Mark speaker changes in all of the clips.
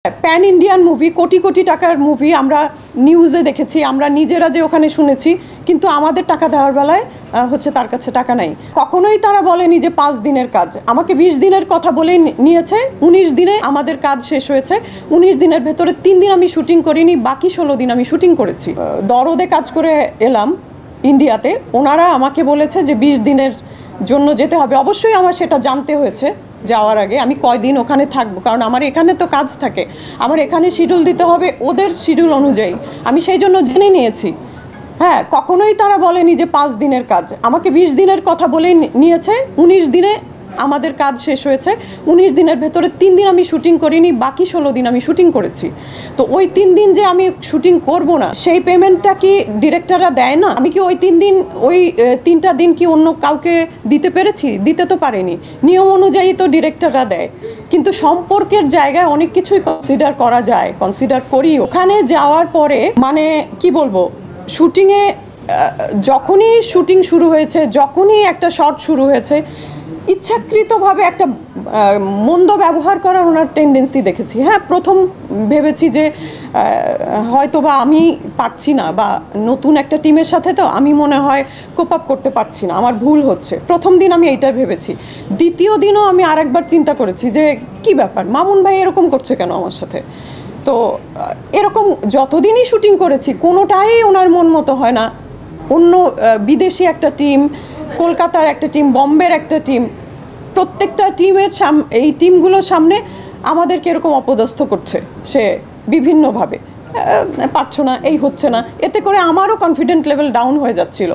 Speaker 1: Pan Indian movie, crore crore টাকার movie আমরা নিউজে দেখেছি, আমরা নিজেরা যে ওখানে শুনেছি, কিন্তু আমাদের টাকা দেওয়ার বেলায় হচ্ছে তার কাছে টাকা নাই। কখনোই তারা বলেনি যে 5 দিনের কাজ, আমাকে 20 দিনের কথা বলেই নিয়েছে। 19 দিনে আমাদের কাজ শেষ হয়েছে। 19 দিনের ভেতরে 3 দিন আমি শুটিং করিনি, বাকি 16 দিন আমি শুটিং করেছি। দরদে কাজ করে এলাম ইন্ডিয়াতে, ওনারা আমাকে বলেছে যে 20 দিনের জন্য যেতে হবে। অবশ্যই আমার সেটা জানতে হয়েছে যাওয়ার আগে আমি কয়দিন ওখানে থাকবো, কারণ আমার এখানে তো কাজ থাকে, আমার এখানে শিডিউল দিতে হবে ওদের শিডিউল অনুযায়ী, আমি সেই জন্য জেনে নিয়েছি। হ্যাঁ, কখনোই তারা বলেনি যে 5 দিনের কাজ, আমাকে 20 দিনের কথা বলেই নিয়েছে। 19 দিনে আমাদের কাজ শেষ হয়েছে। 19 দিনের ভেতরে 3 দিন আমি শুটিং করিনি, বাকি 16 দিন আমি শুটিং করেছি। তো ওই 3 দিন যে আমি শুটিং করব না, সেই পেমেন্টটা কি ডিরেক্টররা দেয় না? আমি কি ওই 3 দিন, ওই 3টা দিন কি অন্য কাউকে দিতে পেরেছি? দিতে তো পারিনি। নিয়ম অনুযায়ী তো ডিরেক্টররা দেয়, কিন্তু সম্পর্কের জায়গায় অনেক কিছুই কনসিডার করা যায়, কনসিডার করি। ওখানে যাওয়ার পরে মানে কি বলবো, শুটিংয়ে যখনই শুটিং শুরু হয়েছে, যখনই একটা শট শুরু হয়েছে, ইচ্ছাকৃতভাবে একটা মন্দ ব্যবহার করার ওনার টেন্ডেন্সি দেখেছি। হ্যাঁ, প্রথম ভেবেছি যে হয়তো বা আমি পারছি না, বা নতুন একটা টিমের সাথে তো আমি মনে হয় কোপ আপ করতে পারছি না, আমার ভুল হচ্ছে। প্রথম দিন আমি এইটা ভেবেছি। দ্বিতীয় দিনও আমি আরেকবার চিন্তা করেছি যে কি ব্যাপার, মামুন ভাই এরকম করছে কেন আমার সাথে। তো এরকম যতদিনই শুটিং করেছি কোনোটাই ওনার মন মতো হয় না। অন্য বিদেশি একটা টিম, কলকাতার একটা টিম, বম্বের একটা টিম, প্রত্যেকটা টিমের এই টিমগুলোর সামনে আমাদেরকে এরকম অপদস্থ করছে সে বিভিন্নভাবে। পারছো না, এই হচ্ছে না, এতে করে আমারও কনফিডেন্ট লেভেল ডাউন হয়ে যাচ্ছিল।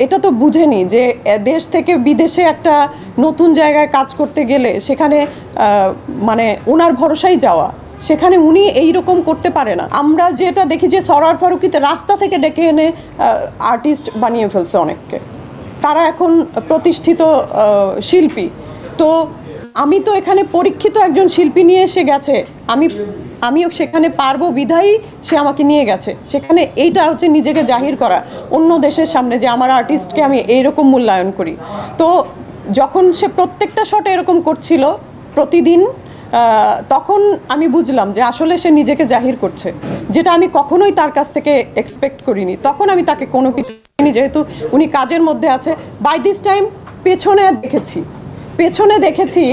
Speaker 1: এটা তো বুঝেনি যে দেশ থেকে বিদেশে একটা নতুন জায়গায় কাজ করতে গেলে সেখানে মানে ওনার ভরসায় যাওয়া, সেখানে উনি এই রকম করতে পারে না। আমরা যেটা দেখি যে সরোয়ার ফারুকিতে রাস্তা থেকে ডেকে এনে আর্টিস্ট বানিয়ে ফেলছে অনেককে, তারা এখন প্রতিষ্ঠিত শিল্পী। তো আমি তো এখানে পরীক্ষিত একজন শিল্পী নিয়ে এসে গেছে, আমিও সেখানে পারবো বিধায়ী সে আমাকে নিয়ে গেছে সেখানে। এইটা হচ্ছে নিজেকে জাহির করা অন্য দেশের সামনে যে আমার আর্টিস্টকে আমি এইরকম মূল্যায়ন করি। তো যখন সে প্রত্যেকটা শটে এরকম করছিল প্রতিদিন, তখন আমি বুঝলাম যে আসলে সে নিজেকে জাহির করছে, যেটা আমি কখনোই তার কাছ থেকে এক্সপেক্ট করিনি। তখন আমি তাকে কোনো কিছু, যেহেতু উনি কাজের মধ্যে আছে। বাই দিস টাইম পেছনে দেখেছি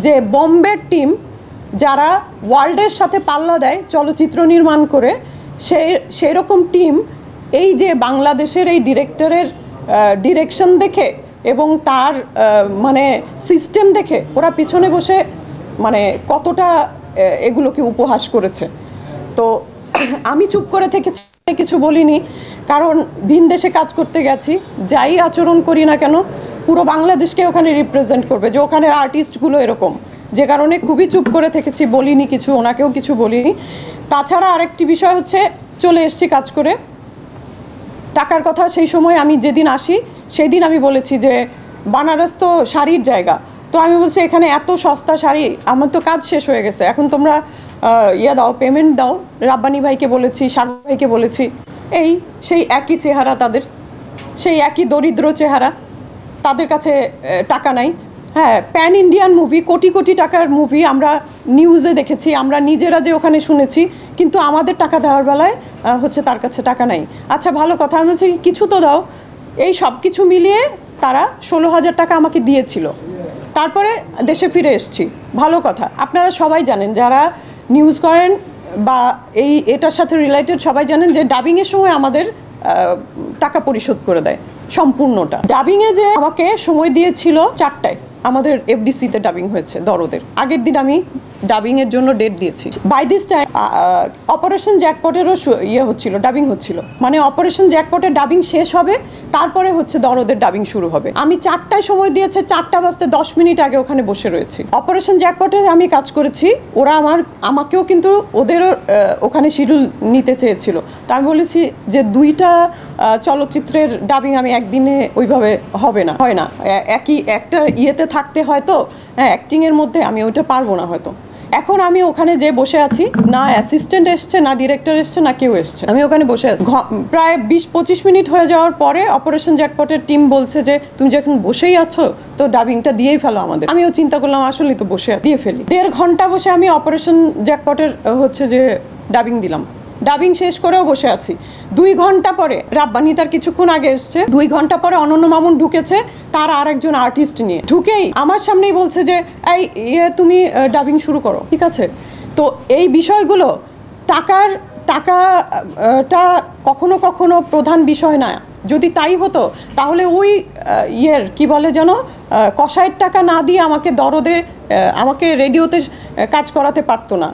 Speaker 1: যে বম্বের টিম যারা ওয়ার্ল্ডের সাথে পাল্লা দেয় চলচ্চিত্র নির্মাণ করে, সেই রকম টিম এই যে বাংলাদেশের এই ডিরেক্টরের ডিরেকশন দেখে এবং তার মানে সিস্টেম দেখে ওরা পিছনে বসে মানে কতটা এগুলোকে উপহাস করেছে। তো আমি চুপ করে থেকেছি, কিছু বলিনি, কারণ ভিন দেশে কাজ করতে গেছি, যাই আচরণ করি না কেন পুরো বাংলাদেশকে ওখানে রিপ্রেজেন্ট করবে, যে ওখানের আর্টিস্টগুলো এরকম, যে কারণে খুবই চুপ করে থেকেছি, বলিনি কিছু, ওনাকেও কিছু বলিনি। তাছাড়া আরেকটি বিষয় হচ্ছে, চলে এসেছি কাজ করে, টাকার কথা সেই সময় আমি যেদিন আসি সেই দিন আমি বলেছি যে বানারস তো শাড়ির জায়গা, তো আমি বলছি এখানে এত সস্তা শাড়ি, আমার তো কাজ শেষ হয়ে গেছে, এখন তোমরা দাও, পেমেন্ট দাও। রাব্বানি ভাইকে বলেছি, সাগর ভাইকে বলেছি, সেই একই চেহারা তাদের, সেই একই দরিদ্র চেহারা, তাদের কাছে টাকা নাই। হ্যাঁ, pan Indian movie, crore crore টাকার মুভি আমরা নিউজে দেখেছি, আমরা নিজেরা যে ওখানে শুনেছি, কিন্তু আমাদের টাকা দেওয়ার বেলায় হচ্ছে তার কাছে টাকা নাই। আচ্ছা ভালো কথা, আমি বলছি কিছু তো দাও। এই সব কিছু মিলিয়ে তারা 16,000 টাকা আমাকে দিয়েছিল। তারপরে দেশে ফিরে এসেছি, ভালো কথা। আপনারা সবাই জানেন, যারা নিউজ করেন বা এটার সাথে রিলেটেড, সবাই জানেন যে ডাবিংয়ের সময় আমাদের টাকা পরিশোধ করে দেয় সম্পূর্ণটা। ডাবিংয়ে যে আমাকে সময় দিয়েছিল 4টায়, আমাদের এফডিসিতে ডাবিং হয়েছে দরদের, আগের দিন আমি ডাবিংয়ের জন্য ডেট দিয়েছি। বাই দিস টাইম অপারেশন জ্যাকপটেরও হচ্ছিল, ডাবিং হচ্ছিল, মানে অপারেশন জ্যাকপটের ডাবিং শেষ হবে, তারপরে হচ্ছে দরদের ডাবিং শুরু হবে। আমি 4টায় সময় দিয়েছে, 4টা বাজতে 10 মিনিট আগে ওখানে বসে রয়েছি। অপারেশন জ্যাকপটে আমি কাজ করেছি, ওরা আমাকেও কিন্তু ওদের ওখানে শিডিউল নিতে চেয়েছিল। তা আমি বলেছি যে 2টা চলচ্চিত্রের ডাবিং আমি একদিনে ওইভাবে হয় না, একই একটা ইয়েতে থাকতে হয়তো, হ্যাঁ, অ্যাক্টিংয়ের মধ্যে আমি ওইটা পারবো না হয়তো। এখন আমি ওখানে যে বসে আছি, না অ্যাসিস্ট্যান্ট এসছে, না ডিরেক্টর এসছে, না কেউ এসছে, আমি ওখানে বসে আছি। প্রায় 20-25 মিনিট হয়ে যাওয়ার পরে অপারেশন জ্যাকপটের টিম বলছে যে তুমি যখন বসেই আছো তো ডাবিংটা দিয়েই ফেলো আমাদের। আমিও চিন্তা করলাম আসলেই তো বসে দিয়ে ফেলি। 1.5 ঘন্টা বসে আমি অপারেশন জ্যাকপটের হচ্ছে যে ডাবিং দিলাম। ডাবিং শেষ করেও বসে আছি। 2 ঘন্টা পরে রাব্বানি তার কিছুক্ষণ আগে এসছে, 2 ঘন্টা পরে অনন্য মামুন ঢুকেছে তার আরেকজন আর্টিস্ট নিয়ে। ঢুকেই আমার সামনেই বলছে যে এই তুমি ডাবিং শুরু করো, ঠিক আছে। তো এই বিষয়গুলো টাকাটা কখনো কখনো প্রধান বিষয় না। যদি তাই হতো তাহলে ওই কি বলে যেন কষায়ের টাকা না দিয়ে আমাকে দরদে আমাকে রেডিওতে কাজ করাতে পারতো না।